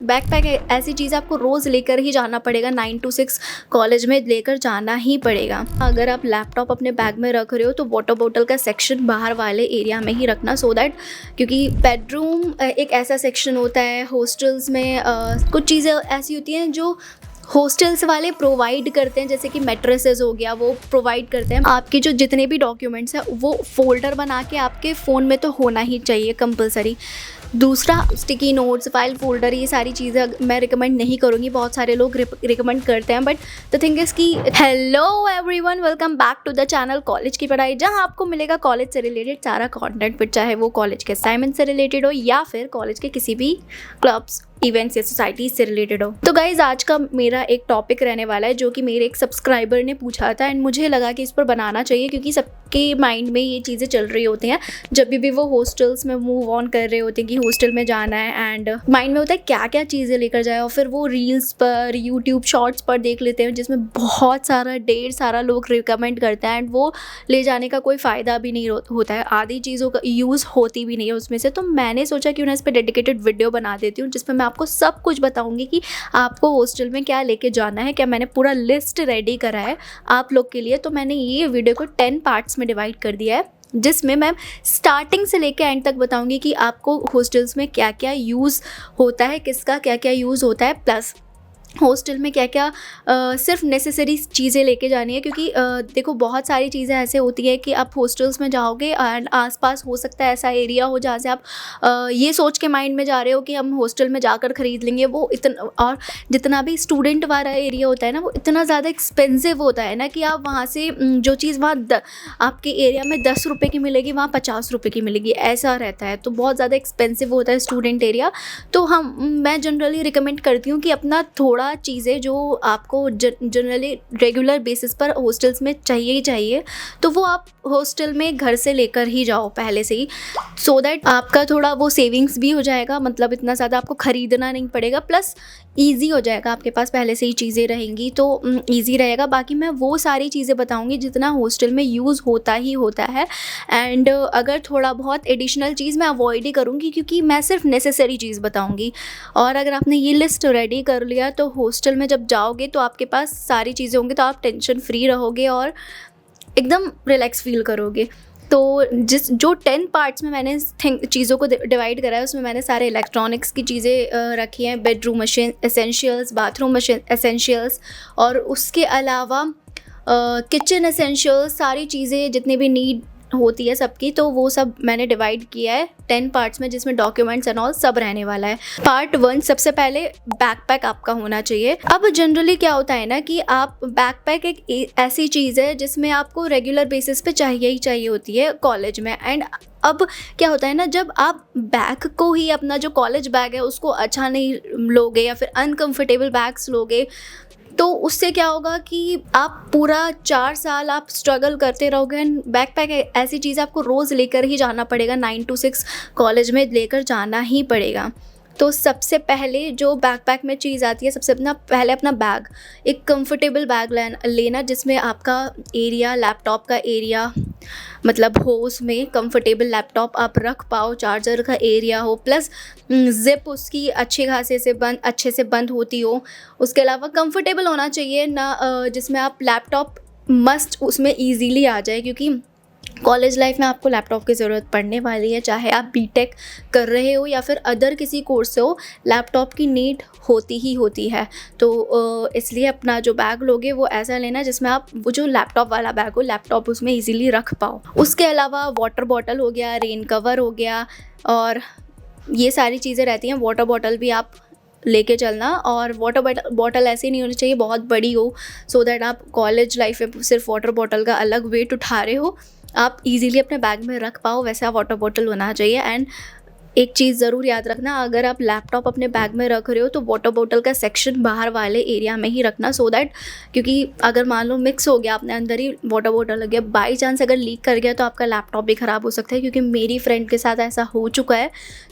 Backpack ऐसी चीज़ आपको रोज़ लेकर ही जाना पड़ेगा, 9 to 6 कॉलेज में लेकर जाना ही पड़ेगा। अगर आप लैपटॉप अपने बैग में रख रहे हो तो वाटर बॉटल का सेक्शन बाहर वाले एरिया में ही रखना, सो दैट, क्योंकि बेडरूम एक ऐसा सेक्शन होता है हॉस्टल्स में, कुछ चीज़ें ऐसी होती हैं जो हॉस्टल्स वाले प्रोवाइड करते हैं, जैसे कि मैट्रेसेस हो गया, वो प्रोवाइड करते हैं। आपके जो जितने भी डॉक्यूमेंट्स हैं वो फोल्डर बना के आपके फ़ोन में तो होना ही चाहिए कंपलसरी। दूसरा, स्टिकी नोट्स, फाइल फोल्डर, ये सारी चीज़ें मैं रिकमेंड नहीं करूँगी, बहुत सारे लोग रिकमेंड करते हैं, बट द थिंग इज़ कि hello everyone, welcome back to the channel college की पढ़ाई, जहाँ आपको मिलेगा कॉलेज से रिलेटेड सारा कंटेंट, फिर चाहे वो कॉलेज के असाइनमेंट से रिलेटेड हो या फिर कॉलेज के किसी भी क्लब्स, इवेंट्स या सोसाइटीज़ से रिलेटेड हो। तो गाइज़, आज का मेरा एक टॉपिक रहने वाला है जो कि मेरे एक सब्सक्राइबर ने पूछा था एंड मुझे लगा कि इस पर बनाना चाहिए, क्योंकि सबके माइंड में ये चीज़ें चल रही होती हैं जब भी वो हॉस्टल्स में मूव ऑन कर रहे होते हैं कि हॉस्टल में जाना है, एंड माइंड में होता है क्या क्या चीज़ें लेकर जाए, और फिर वो रील्स पर, यूट्यूब शॉर्ट्स पर देख लेते हैं जिसमें बहुत सारा ढेर सारा लोग रिकमेंड करते हैं एंड वो ले जाने का कोई फ़ायदा भी नहीं होता है, आधी चीज़ों का यूज़ होती भी नहीं है उसमें से। तो मैंने सोचा कि उन्हें इस पर डेडिकेटेड वीडियो बना देती हूँ जिसमें मैं आपको सब कुछ बताऊंगी कि आपको हॉस्टल में क्या लेके जाना है, क्या मैंने पूरा लिस्ट रेडी करा है आप लोग के लिए। तो मैंने ये वीडियो को 10 पार्ट्स में डिवाइड कर दिया है, जिसमें मैं स्टार्टिंग से लेकर एंड तक बताऊंगी कि आपको हॉस्टल्स में क्या क्या यूज़ होता है, किसका क्या क्या यूज़ होता है, प्लस हॉस्टल में क्या क्या सिर्फ नेसेसरी चीज़ें लेके जानी है। क्योंकि देखो, बहुत सारी चीज़ें ऐसे होती है कि आप हॉस्टल्स में जाओगे एंड आसपास हो सकता है ऐसा एरिया हो जहाँ से आप ये सोच के माइंड में जा रहे हो कि हम हॉस्टल में जाकर ख़रीद लेंगे, वो इतना, और जितना भी स्टूडेंट वाला एरिया होता है ना, वो इतना ज़्यादा एक्सपेंसिव होता है ना कि आप वहाँ से जो चीज़ वहाँ आपके एरिया में 10 रुपये की मिलेगी वहाँ 50 रुपये की मिलेगी, ऐसा रहता है। तो बहुत ज़्यादा एक्सपेंसिव होता है स्टूडेंट एरिया। तो मैं जनरली रिकमेंड करती हूँ कि अपना थोड़ा चीज़ें जो आपको जनरली रेगुलर बेसिस पर हॉस्टल्स में चाहिए ही चाहिए, तो वो आप हॉस्टल में घर से लेकर ही जाओ पहले से ही, सो दैट आपका थोड़ा वो सेविंग्स भी हो जाएगा, मतलब इतना ज़्यादा आपको ख़रीदना नहीं पड़ेगा, प्लस ईजी हो जाएगा, आपके पास पहले से ही चीज़ें रहेंगी तो ईजी रहेगा। बाकी मैं वो सारी चीज़ें बताऊँगी जितना हॉस्टल में यूज़ होता ही होता है, एंड अगर थोड़ा बहुत एडिशनल चीज़ मैं अवॉइड ही करूँगी, क्योंकि मैं सिर्फ नेसेसरी चीज़ बताऊँगी। और अगर आपने ये लिस्ट रेडी कर लिया तो हॉस्टल में जब जाओगे तो आपके पास सारी चीज़ें होंगी, तो आप टेंशन फ्री रहोगे और एकदम रिलैक्स फील करोगे। तो जो 10 पार्ट्स में मैंने चीज़ों को डिवाइड करा है, उसमें मैंने सारे इलेक्ट्रॉनिक्स की चीज़ें रखी हैं, बेडरूम एसेंशियल्स, बाथरूम एसेंशियल्स, और उसके अलावा किचन एसेंशियल्स, सारी चीज़ें जितनी भी नीड होती है सबकी, तो वो सब मैंने डिवाइड किया है 10 पार्ट्स में, जिसमें डॉक्यूमेंट्स एंड ऑल सब रहने वाला है। पार्ट 1, सबसे पहले बैकपैक आपका होना चाहिए। अब जनरली क्या होता है ना कि आप बैकपैक एक ऐसी चीज़ है जिसमें आपको रेगुलर बेसिस पे चाहिए ही चाहिए होती है कॉलेज में। एंड अब क्या होता है ना, जब आप बैग को ही, अपना जो कॉलेज बैग है उसको अच्छा नहीं लोगे या फिर अनकम्फर्टेबल बैग्स लोगे, तो उससे क्या होगा कि आप पूरा 4 साल आप स्ट्रगल करते रहोगे। एंड बैकपैक ऐसी चीज़ आपको रोज़ लेकर ही जाना पड़ेगा, 9 to 6 कॉलेज में लेकर जाना ही पड़ेगा। तो सबसे पहले जो बैकपैक में चीज़ आती है, सबसे पहले अपना बैग, एक कंफर्टेबल बैग लेना जिसमें आपका एरिया, लैपटॉप का एरिया मतलब हो, उसमें कंफर्टेबल लैपटॉप आप रख पाओ, चार्जर का एरिया हो, प्लस जिप उसकी अच्छे से बंद होती हो। उसके अलावा कंफर्टेबल होना चाहिए ना, जिसमें आप लैपटॉप मस्ट उसमें ईजीली आ जाए, क्योंकि कॉलेज लाइफ में आपको लैपटॉप की ज़रूरत पड़ने वाली है, चाहे आप बीटेक कर रहे हो या फिर अदर किसी कोर्स से हो, लैपटॉप की नीड होती ही होती है। तो इसलिए अपना जो बैग लोगे वो ऐसा लेना जिसमें आप वो जो लैपटॉप वाला बैग हो, लैपटॉप उसमें इजीली रख पाओ। उसके अलावा वाटर बॉटल हो गया, रेन कवर हो गया, और ये सारी चीज़ें रहती हैं। वाटर बॉटल भी आप लेके चलना, और वाटर बॉटल ऐसी नहीं होनी चाहिए बहुत बड़ी हो, सो दैट आप कॉलेज लाइफ में सिर्फ वाटर बॉटल का अलग वेट उठा रहे हो, आप इजीली अपने बैग में रख पाओ, वैसा वाटर बॉटल होना चाहिए। एंड एक चीज़ ज़रूर याद रखना, अगर आप लैपटॉप अपने बैग में रख रहे हो तो वाटर बॉटल का सेक्शन बाहर वाले एरिया में ही रखना, सो दैट, क्योंकि अगर मान लो मिक्स हो गया, आपने अंदर ही वाटर बॉटल लग गया, बाई चांस अगर लीक कर गया तो आपका लैपटॉप भी ख़राब हो सकता है। क्योंकि मेरी फ्रेंड के साथ ऐसा हो चुका है,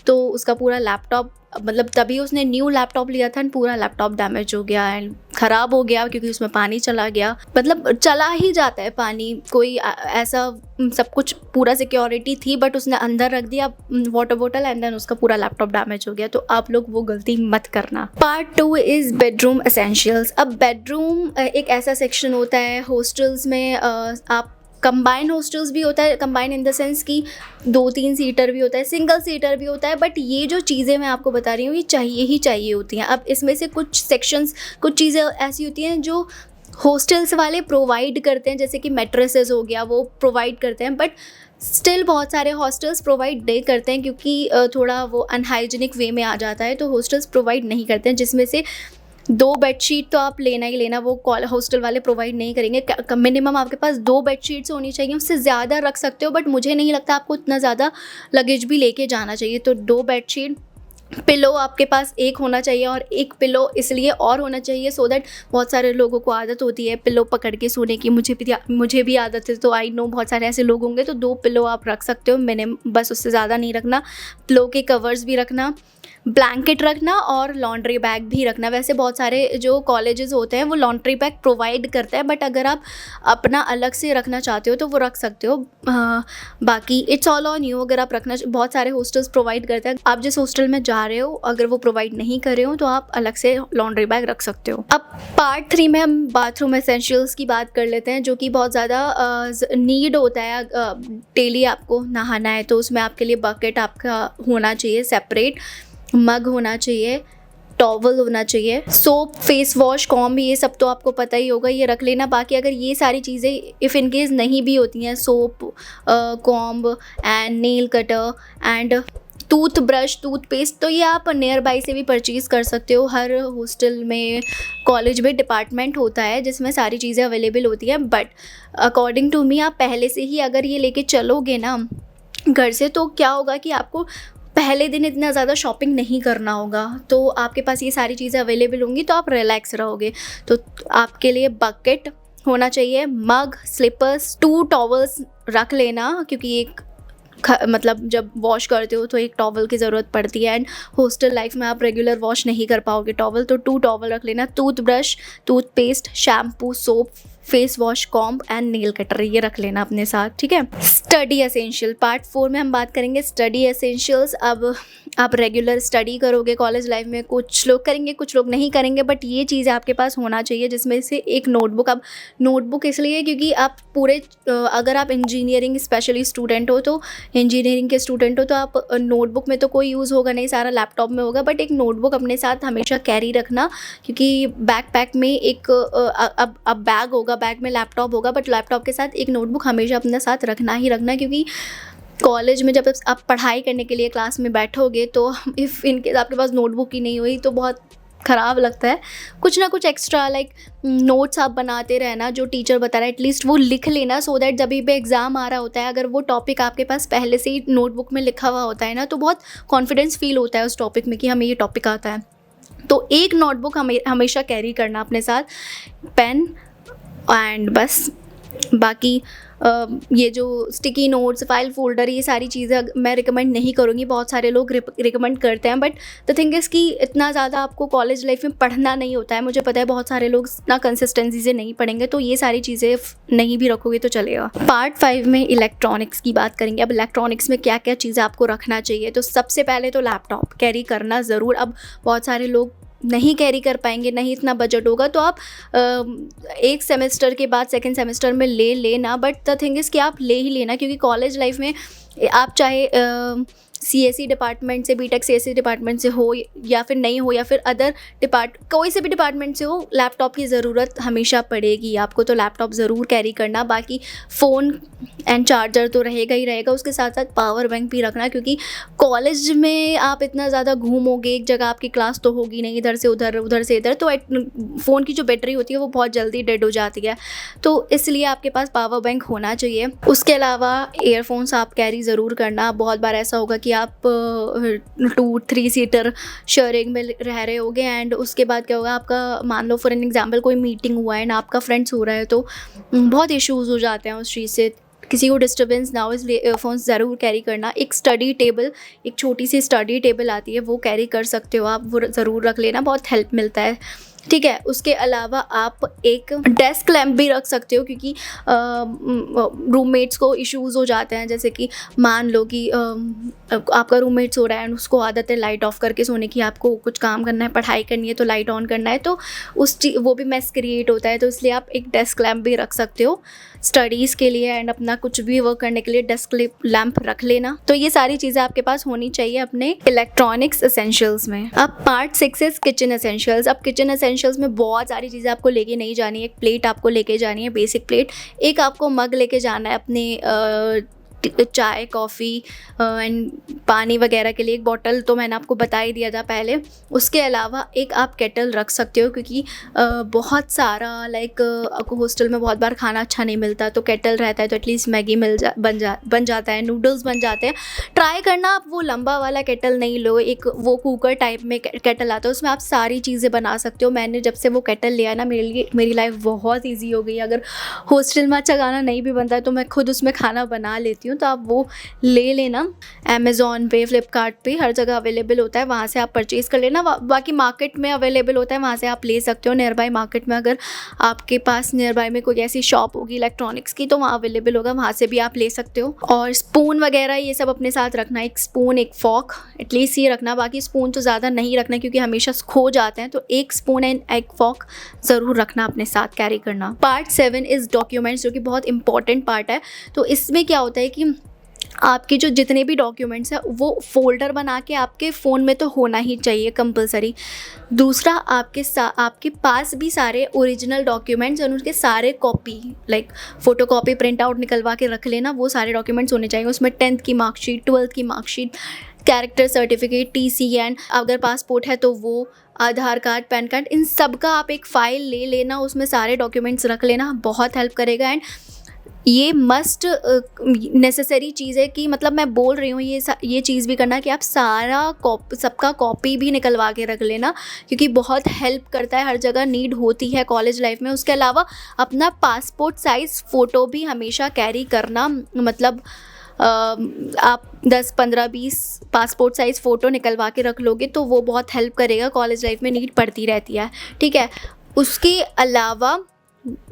तो उसका पूरा लैपटॉप, मतलब तभी उसने न्यू लैपटॉप लिया था एंड पूरा लैपटॉप डैमेज हो गया एंड ख़राब हो गया क्योंकि उसमें पानी चला गया, मतलब चला ही जाता है पानी, कोई ऐसा सब कुछ पूरा सिक्योरिटी थी बट उसने अंदर रख दिया वाटर बॉटल एंड देन उसका पूरा लैपटॉप डैमेज हो गया। तो आप लोग वो गलती मत करना। Part 2 is bedroom essentials. अब बेडरूम एक ऐसा सेक्शन होता है हॉस्टल्स में, आप कंबाइन हॉस्टल्स भी होता है, कंबाइन इन द सेंस कि 2-3 सीटर भी होता है, सिंगल सीटर भी होता है, बट ये जो चीज़ें मैं आपको बता रही हूँ ये चाहिए ही चाहिए होती हैं। अब इसमें से कुछ सेक्शंस, कुछ चीज़ें ऐसी होती हैं जो हॉस्टल्स वाले प्रोवाइड करते हैं, जैसे कि मैट्रेसेस हो गया, वो प्रोवाइड करते हैं, बट स्टिल बहुत सारे हॉस्टल्स प्रोवाइड नहीं करते हैं क्योंकि थोड़ा वो अनहाइजीनिक वे में आ जाता है, तो हॉस्टल्स प्रोवाइड नहीं करते हैं, जिसमें से 2 बेडशीट तो आप लेना ही लेना, वो हॉस्टल वाले प्रोवाइड नहीं करेंगे। मिनिमम आपके पास 2 बेडशीट्स होनी चाहिए, उससे ज़्यादा रख सकते हो बट मुझे नहीं लगता आपको इतना ज़्यादा लगेज भी लेके जाना चाहिए। तो 2 बेडशीट, पिलो आपके पास एक होना चाहिए, और एक पिलो इसलिए और होना चाहिए सो दैट बहुत सारे लोगों को आदत होती है पिलो पकड़ के सोने की, मुझे भी आदत है, तो आई नो बहुत सारे ऐसे लोग होंगे, तो 2 पिलो आप रख सकते हो मिनिमम, बस उससे ज़्यादा नहीं रखना। पिलो के कवर्स भी रखना, ब्लैंकेट रखना और लॉन्ड्री बैग भी रखना। वैसे बहुत सारे जो कॉलेजेस होते हैं वो लॉन्ड्री बैग प्रोवाइड करते हैं, बट अगर आप अपना अलग से रखना चाहते हो तो वो रख सकते हो। बाकी इट्स ऑल ऑन यू, अगर आप रखना, बहुत सारे हॉस्टल्स प्रोवाइड करते हैं, आप जिस हॉस्टल में जा रहे हो अगर वो प्रोवाइड नहीं कर रहे हो तो आप अलग से लॉन्ड्री बैग रख सकते हो। अब पार्ट 3 में हम बाथरूम एसेंशियल्स की बात कर लेते हैं, जो कि बहुत ज़्यादा नीड होता है। डेली आपको नहाना है तो उसमें आपके लिए बकेट आपका होना चाहिए सेपरेट, मग होना चाहिए, टॉवल होना चाहिए, सोप, फेस वॉश, कॉम्ब, ये सब तो आपको पता ही होगा, ये रख लेना। बाकी अगर ये सारी चीज़ें इफ़ इन केस नहीं भी होती हैं, soap, comb and nail cutter and tooth brush, toothpaste, तो ये आप नियर बाई से भी परचेज़ कर सकते हो। हर हॉस्टल में, कॉलेज में डिपार्टमेंट होता है जिसमें सारी चीज़ें अवेलेबल होती हैं, बट अकॉर्डिंग टू मी आप पहले से ही अगर ये लेके चलोगे ना घर से, तो क्या होगा कि आपको पहले दिन इतना ज़्यादा शॉपिंग नहीं करना होगा, तो आपके पास ये सारी चीज़ें अवेलेबल होंगी तो आप रिलैक्स रहोगे। तो आपके लिए बकेट होना चाहिए, मग, स्लीपर्स, 2 टॉवल्स रख लेना क्योंकि एक मतलब जब वॉश करते हो तो एक टॉवल की ज़रूरत पड़ती है, एंड हॉस्टल लाइफ में आप रेगुलर वॉश नहीं कर पाओगे टॉवल, तो 2 टॉवल रख लेना। Toothbrush, toothpaste, shampoo, soap, face wash, comb and nail cutter, ये रख लेना अपने साथ, ठीक है। स्टडी एसेंशियल, पार्ट 4 में हम बात करेंगे स्टडी एसेंशियल्स। अब आप रेगुलर स्टडी करोगे कॉलेज लाइफ में, कुछ लोग करेंगे कुछ लोग नहीं करेंगे, बट ये चीज़ आपके पास होना चाहिए, जिसमें से एक नोटबुक। अब नोटबुक इसलिए क्योंकि आप पूरे अगर आप इंजीनियरिंग स्पेशली स्टूडेंट हो, तो इंजीनियरिंग के स्टूडेंट हो तो आप नोटबुक में तो कोई यूज़ होगा नहीं, सारा लैपटॉप में होगा, बट एक नोटबुक अपने साथ हमेशा कैरी रखना, क्योंकि बैकपैक में एक अब बैग होगा, बैग में लैपटॉप होगा, बट लैपटॉप के साथ एक नोटबुक हमेशा अपने साथ रखना ही रखना, क्योंकि कॉलेज में जब आप पढ़ाई करने के लिए क्लास में बैठोगे तो इफ़ इनकेस आपके पास नोटबुक ही नहीं हुई तो बहुत ख़राब लगता है। कुछ ना कुछ एक्स्ट्रा लाइक नोट्स आप बनाते रहना, जो टीचर बता रहा है एटलीस्ट वो लिख लेना, सो दैट जब भी एग्ज़ाम आ रहा होता है, अगर वो टॉपिक आपके पास पहले से ही नोटबुक में लिखा हुआ होता है ना, तो बहुत कॉन्फिडेंस फील होता है उस टॉपिक में कि हमें ये टॉपिक आता है। तो एक नोटबुक हमेशा कैरी करना अपने साथ, पेन एंड बस। बाकी ये जो स्टिकी नोट्स, फाइल फोल्डर, ये सारी चीज़ें मैं रिकमेंड नहीं करूँगी, बहुत सारे लोग रिकमेंड करते हैं, बट द थिंग इज़ कि इतना ज़्यादा आपको कॉलेज लाइफ में पढ़ना नहीं होता है। मुझे पता है बहुत सारे लोग इतना कंसिस्टेंसी से नहीं पढ़ेंगे, तो ये सारी चीज़ें नहीं भी रखोगे तो चलेगा। पार्ट 5 में इलेक्ट्रॉनिक्स की बात करेंगे। अब इलेक्ट्रॉनिक्स में क्या क्या चीज़ें आपको रखना चाहिए, तो सबसे पहले तो लैपटॉप कैरी करना ज़रूर। अब बहुत सारे लोग नहीं कैरी कर पाएंगे, नहीं इतना बजट होगा, तो आप एक सेमेस्टर के बाद सेकंड सेमेस्टर में ले लेना, बट द थिंग इज़ कि आप ले ही लेना, क्योंकि कॉलेज लाइफ में आप चाहे CSE डिपार्टमेंट से, बीटेक CSE डिपार्टमेंट से हो या फिर नहीं हो, या फिर अदर कोई से भी डिपार्टमेंट से हो, लैपटॉप की ज़रूरत हमेशा पड़ेगी आपको, तो लैपटॉप ज़रूर कैरी करना। बाकी फ़ोन एंड चार्जर तो रहेगा ही रहेगा, उसके साथ साथ पावर बैंक भी रखना, क्योंकि कॉलेज में आप इतना ज़्यादा घूमोगे, एक जगह आपकी क्लास तो होगी नहीं, इधर से उधर उधर से इधर, तो फ़ोन की जो बैटरी होती है वो बहुत जल्दी डेड हो जाती है, तो इसलिए आपके पास पावर बैंक होना चाहिए। उसके अलावा ईयरफोन्स आप कैरी ज़रूर करना। बहुत बार ऐसा होगा कि आप 2-3 सीटर शेयरिंग में रह रहे होगे, एंड उसके बाद क्या होगा, आपका मान लो फॉर एन एग्जांपल कोई मीटिंग हुआ है ना, आपका फ्रेंड्स हो रहा है, तो बहुत इश्यूज़ हो जाते हैं उस चीज़ से, किसी को डिस्टर्बेंस ना हो, इसलिए ईयरफोन्स ज़रूर कैरी करना। एक स्टडी टेबल, एक छोटी सी स्टडी टेबल आती है, वो कैरी कर सकते हो आप, वो ज़रूर रख लेना, बहुत हेल्प मिलता है ठीक है। उसके अलावा आप एक डेस्क लैम्प भी रख सकते हो, क्योंकि रूममेट्स को इश्यूज़ हो जाते हैं, जैसे कि मान लो कि आपका रूममेट सो रहा है एंड उसको आदत है लाइट ऑफ करके सोने की, आपको कुछ काम करना है, पढ़ाई करनी है तो लाइट ऑन करना है, तो वो भी मैस क्रिएट होता है। तो इसलिए आप एक डेस्क लैम्प भी रख सकते हो स्टडीज़ के लिए, एंड अपना कुछ भी वर्क करने के लिए डेस्क लैम्प रख लेना। तो ये सारी चीज़ें आपके पास होनी चाहिए अपने इलेक्ट्रॉनिक्स एसेंशियल्स में। अब पार्ट 6 इज किचन एसेंशियल्स। अब किचन एसेंशियल्स में बहुत सारी चीज़ें आपको लेके नहीं जानी है। एक प्लेट आपको लेके जानी है, बेसिक प्लेट। एक आपको मग लेके जाना है अपने चाय कॉफ़ी एंड पानी वगैरह के लिए। एक बॉटल तो मैंने आपको बता ही दिया था पहले। उसके अलावा एक आप केटल रख सकते हो, क्योंकि बहुत सारा आपको हॉस्टल में बहुत बार खाना अच्छा नहीं मिलता, तो केटल रहता है तो एटलीस्ट मैगी बन जाता है, नूडल्स बन जाते हैं। ट्राई करना आप वो लंबा वाला केटल नहीं लो, एक वो कुकर टाइप में केटल आता है, उसमें आप सारी चीज़ें बना सकते हो। मैंने जब से वो केटल लिया ना, मेरी लाइफ बहुत ईजी हो गई। अगर हॉस्टल में अच्छा खाना नहीं भी बनता है तो मैं खुद उसमें खाना बना लेती हूँ। तो आप वो ले लेना, अमेज़ॉन पे, फ्लिपकार्ट पे हर जगह अवेलेबल होता है, वहाँ से आप परचेज़ कर लेना। बाकी मार्केट में अवेलेबल होता है, वहाँ से आप ले सकते हो। नियर बाय मार्केट में अगर आपके पास नियर बाय में कोई ऐसी शॉप होगी इलेक्ट्रॉनिक्स की तो वहाँ अवेलेबल होगा, वहाँ से भी आप ले सकते हो। और स्पून वगैरह ये सब अपने साथ रखना, एक स्पून, एक फॉर्क एटलीस्ट ये रखना। बाकी स्पून तो ज़्यादा नहीं रखना क्योंकि हमेशा खो जाते हैं, तो एक स्पून एंड एक फॉर्क ज़रूर रखना अपने साथ, कैरी करना। पार्ट 7 इज़ डॉक्यूमेंट्स, जो कि बहुत इंपॉर्टेंट पार्ट है। तो इसमें क्या होता है कि आपके जो जितने भी डॉक्यूमेंट्स हैं वो फ़ोल्डर बना के आपके फ़ोन में तो होना ही चाहिए कंपलसरी। दूसरा, आपके पास भी सारे ओरिजिनल डॉक्यूमेंट्स और उनके सारे copy, like photo copy print out निकलवा के रख लेना। वो सारे डॉक्यूमेंट्स होने चाहिए। उसमें 10th की मार्कशीट, 12th की marksheet, character certificate, TC, and अगर पासपोर्ट है तो वो, आधार कार्ड, पैन कार्ड, इन सब का आप एक फ़ाइल ले लेना, उसमें सारे डॉक्यूमेंट्स रख लेना, बहुत हेल्प करेगा। एंड ये मस्ट नेसेसरी चीज़ है कि मतलब मैं बोल रही हूँ ये चीज़ भी करना कि आप सबका कॉपी भी निकलवा के रख लेना, क्योंकि बहुत हेल्प करता है, हर जगह नीड होती है कॉलेज लाइफ में। उसके अलावा अपना पासपोर्ट साइज़ फ़ोटो भी हमेशा कैरी करना, मतलब आप 10, 15, 20 पासपोर्ट साइज़ फ़ोटो निकलवा के रख लोगे तो वो बहुत हेल्प करेगा, कॉलेज लाइफ में नीड पड़ती रहती है, ठीक है। उसके अलावा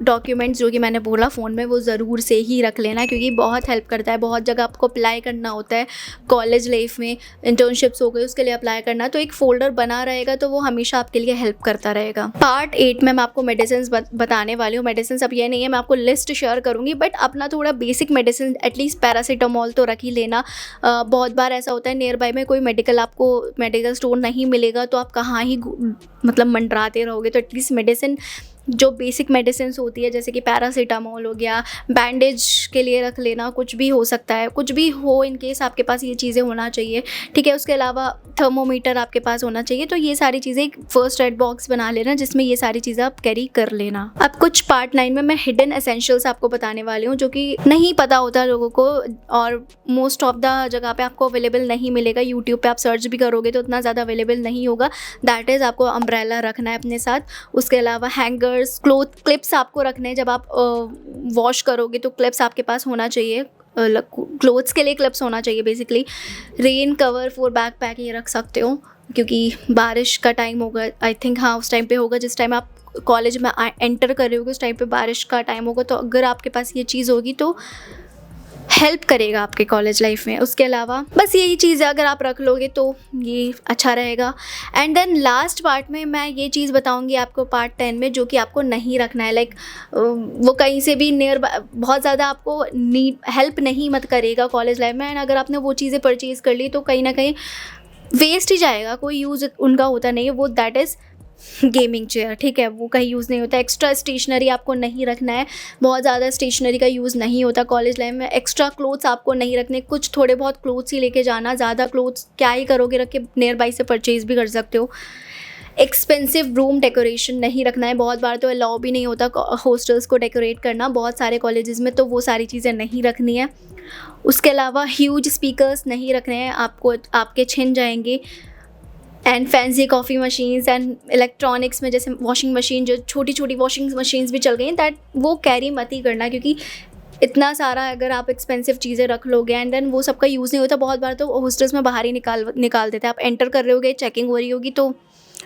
डॉक्यूमेंट्स जो कि मैंने बोला फ़ोन में, वो ज़रूर से ही रख लेना, क्योंकि बहुत हेल्प करता है। बहुत जगह आपको अप्लाई करना होता है कॉलेज लाइफ में, इंटर्नशिप्स हो गई उसके लिए अप्लाई करना, तो एक फ़ोल्डर बना रहेगा तो वो हमेशा आपके लिए हेल्प करता रहेगा। पार्ट 8 में मैं आपको मेडिसिन बताने वाली हूँ। मेडिसिन अब ये नहीं है मैं आपको लिस्ट शेयर करूँगी, बट अपना थोड़ा बेसिक मेडिसिन एटलीस्ट पैरासीटामॉल तो रख ही लेना। बहुत बार ऐसा होता है नियर बाय में कोई मेडिकल स्टोर नहीं मिलेगा तो आप कहाँ ही मतलब मंडराते रहोगे, तो एटलीस्ट मेडिसिन, जो बेसिक मेडिसिन्स होती है जैसे कि पैरासीटामॉल हो गया, बैंडेज के लिए रख लेना, कुछ भी हो सकता है, कुछ भी हो इन केस आपके पास ये चीज़ें होना चाहिए, ठीक है। उसके अलावा थर्मोमीटर आपके पास होना चाहिए। तो ये सारी चीज़ें एक फर्स्ट एड बॉक्स बना लेना जिसमें ये सारी चीज़ें आप कैरी कर लेना। अब कुछ पार्ट 9 में मैं हिडन एसेंशियल्स आपको बताने वाली हूँ, जो कि नहीं पता होता लोगों को और मोस्ट ऑफ द जगह पे आपको अवेलेबल नहीं मिलेगा। यूट्यूब पे आप सर्च भी करोगे तो उतना ज़्यादा अवेलेबल नहीं होगा। दैट इज़ आपको अम्ब्रेला रखना है अपने साथ। उसके अलावा हैंगर, क्लोथ क्लिप्स आपको रखने हैं। जब आप वॉश करोगे तो क्लिप्स आपके पास होना चाहिए, क्लोथ्स के लिए क्लिप्स होना चाहिए basically. Rain cover for backpack ये रख सकते हो, क्योंकि बारिश का टाइम होगा, आई थिंक हाँ उस टाइम पे होगा जिस टाइम आप कॉलेज में एंटर कर रहे होगे, उस टाइम पे बारिश का टाइम होगा। तो अगर आपके पास ये चीज़ होगी तो हेल्प करेगा आपके कॉलेज लाइफ में। उसके अलावा बस यही चीज़ है, अगर आप रख लोगे तो ये अच्छा रहेगा। एंड देन लास्ट पार्ट में मैं ये चीज़ बताऊंगी आपको पार्ट 10 में, जो कि आपको नहीं रखना है। लाइक वो कहीं से भी बहुत ज़्यादा आपको हेल्प नहीं मत करेगा कॉलेज लाइफ में। एंड अगर आपने वो चीज़ें परचेज़ कर ली तो कहीं ना कहीं वेस्ट ही जाएगा, कोई यूज़ उनका होता नहीं है वो। दैट इज़ गेमिंग चेयर, ठीक है, वो कहीं यूज़ नहीं होता। एक्स्ट्रा स्टेशनरी आपको नहीं रखना है, बहुत ज़्यादा स्टेशनरी का यूज़ नहीं होता कॉलेज लाइफ में। एक्स्ट्रा क्लोथ्स आपको नहीं रखने, कुछ थोड़े बहुत क्लोथ्स ही लेके जाना, ज़्यादा क्लोथ्स क्या ही करोगे, रख के नियर बाई से परचेज़ भी कर सकते हो। एक्सपेंसिव रूम डेकोरेशन नहीं रखना है, बहुत बार तो अलाउ भी नहीं होता हॉस्टल्स को डेकोरेट करना बहुत सारे कॉलेजेस में, तो वो सारी चीज़ें नहीं रखनी है। उसके अलावा ह्यूज स्पीकर्स नहीं रखने हैं, आपके छिन जाएंगे। And fancy coffee machines and electronics में जैसे वॉशिंग मशीन, जो छोटी छोटी वॉशिंग मशीन्स भी चल गई हैं, दैट वो कैरी मत ही करना, क्योंकि इतना सारा अगर आप एक्सपेंसिव चीज़ें रख लोगे एंड देन वो सबका यूज़ नहीं होता। बहुत बार तो हॉस्टल्स में बाहर ही निकाल देते हैं। आप एंटर कर रहे होगे, चेकिंग हो रही होगी तो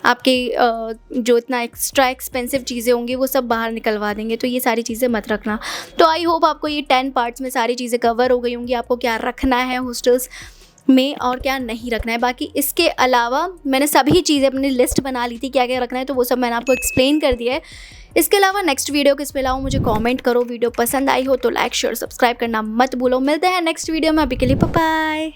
आपके जो इतना एक्स्ट्रा एक्सपेंसिव चीज़ें होंगी वो सब बाहर निकलवा देंगे, तो ये सारी चीज़ें मत रखना। तो आई होप आपको ये 10 पार्ट्स में सारी चीज़ें कवर हो गई होंगी, आपको क्या रखना है हॉस्टल्स में और क्या नहीं रखना है। बाकी इसके अलावा मैंने सभी चीज़ें अपनी लिस्ट बना ली थी क्या क्या रखना है, तो वो सब मैंने आपको एक्सप्लेन कर दिया है। इसके अलावा नेक्स्ट वीडियो किस पे लाऊं मुझे कमेंट करो। वीडियो पसंद आई हो तो लाइक शेयर सब्सक्राइब करना मत भूलो। मिलते हैं नेक्स्ट वीडियो में, अभी के लिए बाय बाय।